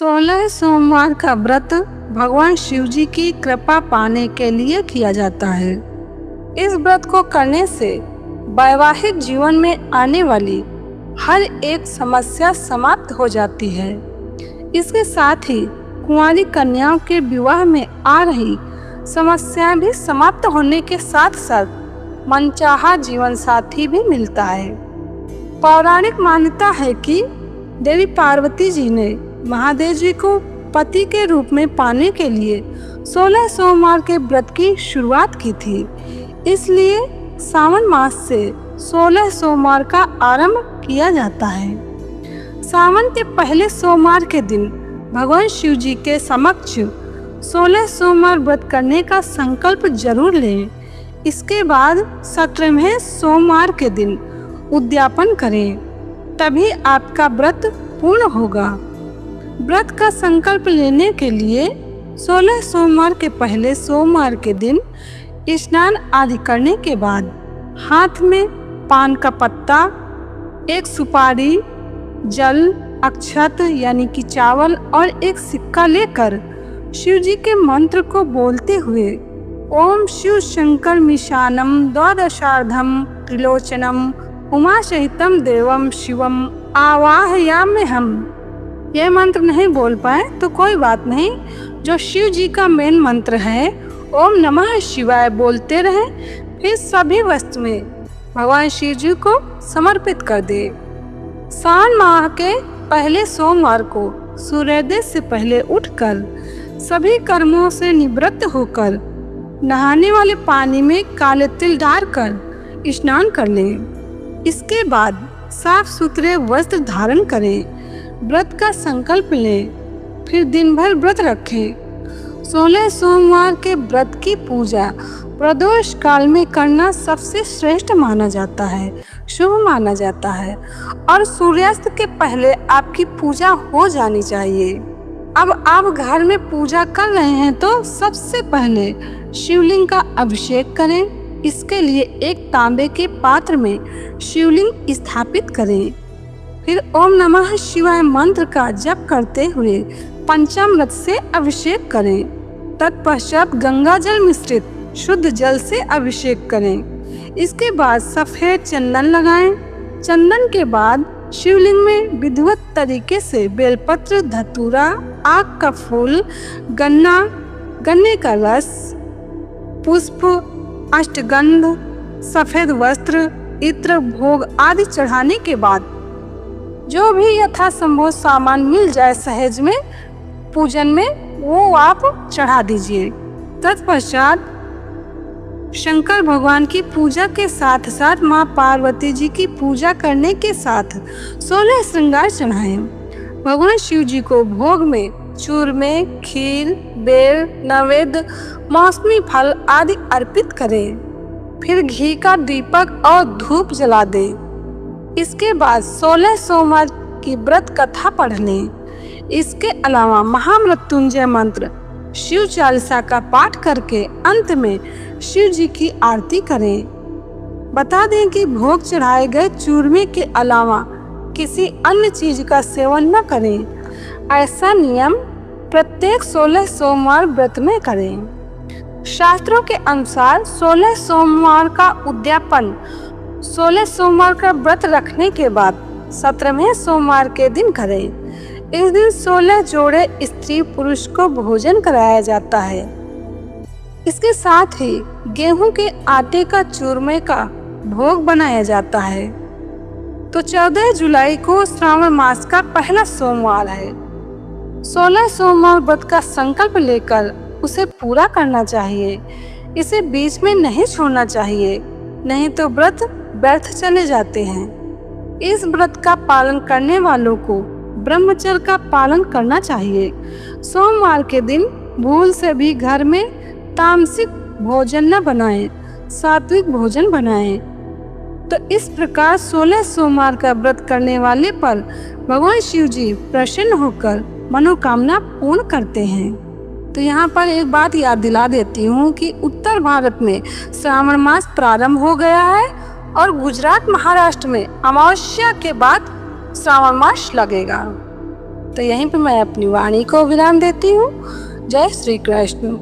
16 सोमवार का व्रत भगवान शिव जी की कृपा पाने के लिए किया जाता है। इस व्रत को करने से वैवाहिक जीवन में आने वाली हर एक समस्या समाप्त हो जाती है। इसके साथ ही कुंवारी कन्याओं के विवाह में आ रही समस्याएं भी समाप्त होने के साथ साथ मनचाहा जीवन साथी भी मिलता है। पौराणिक मान्यता है कि देवी पार्वती जी ने महादेव जी को पति के रूप में पाने के लिए 16 सोमवार के व्रत की शुरुआत की थी। इसलिए सावन मास से 16 सोमवार का आरंभ किया जाता है। सावन के पहले सोमवार के दिन भगवान शिव जी के समक्ष 16 सोमवार व्रत करने का संकल्प जरूर लें। इसके बाद 17वें सोमवार के दिन उद्यापन करें, तभी आपका व्रत पूर्ण होगा। व्रत का संकल्प लेने के लिए 16 सोमवार के पहले सोमवार के दिन स्नान आदि करने के बाद हाथ में पान का पत्ता, एक सुपारी, जल, अक्षत यानी कि चावल और एक सिक्का लेकर शिव जी के मंत्र को बोलते हुए ओम शिव शंकर मिशानम द्वादशार्धम त्रिलोचनम उमा सहितम देवम शिवम आवाहयाम्यहम्। यह मंत्र नहीं बोल पाए तो कोई बात नहीं, जो शिव जी का मेन मंत्र है ओम नमः शिवाय बोलते रहे, फिर सभी वस्तुएं भगवान शिव जी को समर्पित कर दे। सावन माह के पहले सोमवार को सूर्योदय से पहले उठकर सभी कर्मों से निवृत्त होकर नहाने वाले पानी में काले तिल डालकर स्नान कर लें। इसके बाद साफ सुथरे वस्त्र धारण करें, व्रत का संकल्प लें, फिर दिन भर व्रत रखें। 16 सोमवार के व्रत की पूजा प्रदोष काल में करना सबसे श्रेष्ठ माना जाता है, शुभ माना जाता है और सूर्यास्त के पहले आपकी पूजा हो जानी चाहिए। अब आप घर में पूजा कर रहे हैं तो सबसे पहले शिवलिंग का अभिषेक करें। इसके लिए एक तांबे के पात्र में शिवलिंग स्थापित करें, फिर ओम नमः शिवाय मंत्र का जप करते हुए पंचामृत से अभिषेक करें। तत्पश्चात गंगा जल मिश्रित शुद्ध जल से अभिषेक करें। इसके बाद सफेद चंदन लगाएं। चंदन के बाद शिवलिंग में विधिवत तरीके से बेलपत्र, धतूरा, आक का फूल, गन्ने का रस, पुष्प, अष्टगंध, सफेद वस्त्र, इत्र, भोग आदि चढ़ाने के बाद जो भी यथासंभव सामान मिल जाए सहज में पूजन में, वो आप चढ़ा दीजिए। तत्पश्चात शंकर भगवान की पूजा के साथ साथ माँ पार्वती जी की पूजा करने के साथ 16 श्रृंगार चढ़ाएं। भगवान शिव जी को भोग में चूरमे, खीर, बेल, नैवेद्य, मौसमी फल आदि अर्पित करें। फिर घी का दीपक और धूप जला दें। इसके बाद 16 सोमवार की व्रत कथा पढ़ लें। इसके अलावा महामृत्युंजय मंत्र, शिव चालीसा का पाठ करके अंत में शिव जी की आरती करें। बता दें कि भोग चढ़ाए गए चूरमे के अलावा किसी अन्य चीज का सेवन न करें। ऐसा नियम प्रत्येक 16 सोमवार व्रत में करें। शास्त्रों के अनुसार 16 सोमवार का उद्यापन 16 सोमवार का व्रत रखने के बाद 17वें सोमवार के दिन करें। इस दिन 16 जोड़े स्त्री पुरुष को भोजन कराया जाता है। इसके साथ ही गेहूं के आटे का चूरमे का भोग बनाया जाता है। तो 14 जुलाई को श्रावण मास का पहला सोमवार है। 16 सोमवार व्रत का संकल्प लेकर उसे पूरा करना चाहिए। इसे बीच में नहीं छोड़ना चाहिए, नहीं तो व्रत व्यर्थ चले जाते हैं। इस व्रत का पालन करने वालों को ब्रह्मचर्य का पालन करना चाहिए। सोमवार के दिन भूल से भी घर में तामसिक भोजन न बनाएं, सात्विक भोजन बनाएं। तो इस प्रकार 16 सोमवार का व्रत करने वाले पर भगवान शिव जी प्रसन्न होकर मनोकामना पूर्ण करते हैं। तो यहाँ पर एक बात याद दिला देती हूँ कि उत्तर भारत में श्रावण मास प्रारंभ हो गया है और गुजरात, महाराष्ट्र में अमावस्या के बाद श्रावण मास लगेगा। तो यहीं पे मैं अपनी वाणी को विराम देती हूँ। जय श्री कृष्ण।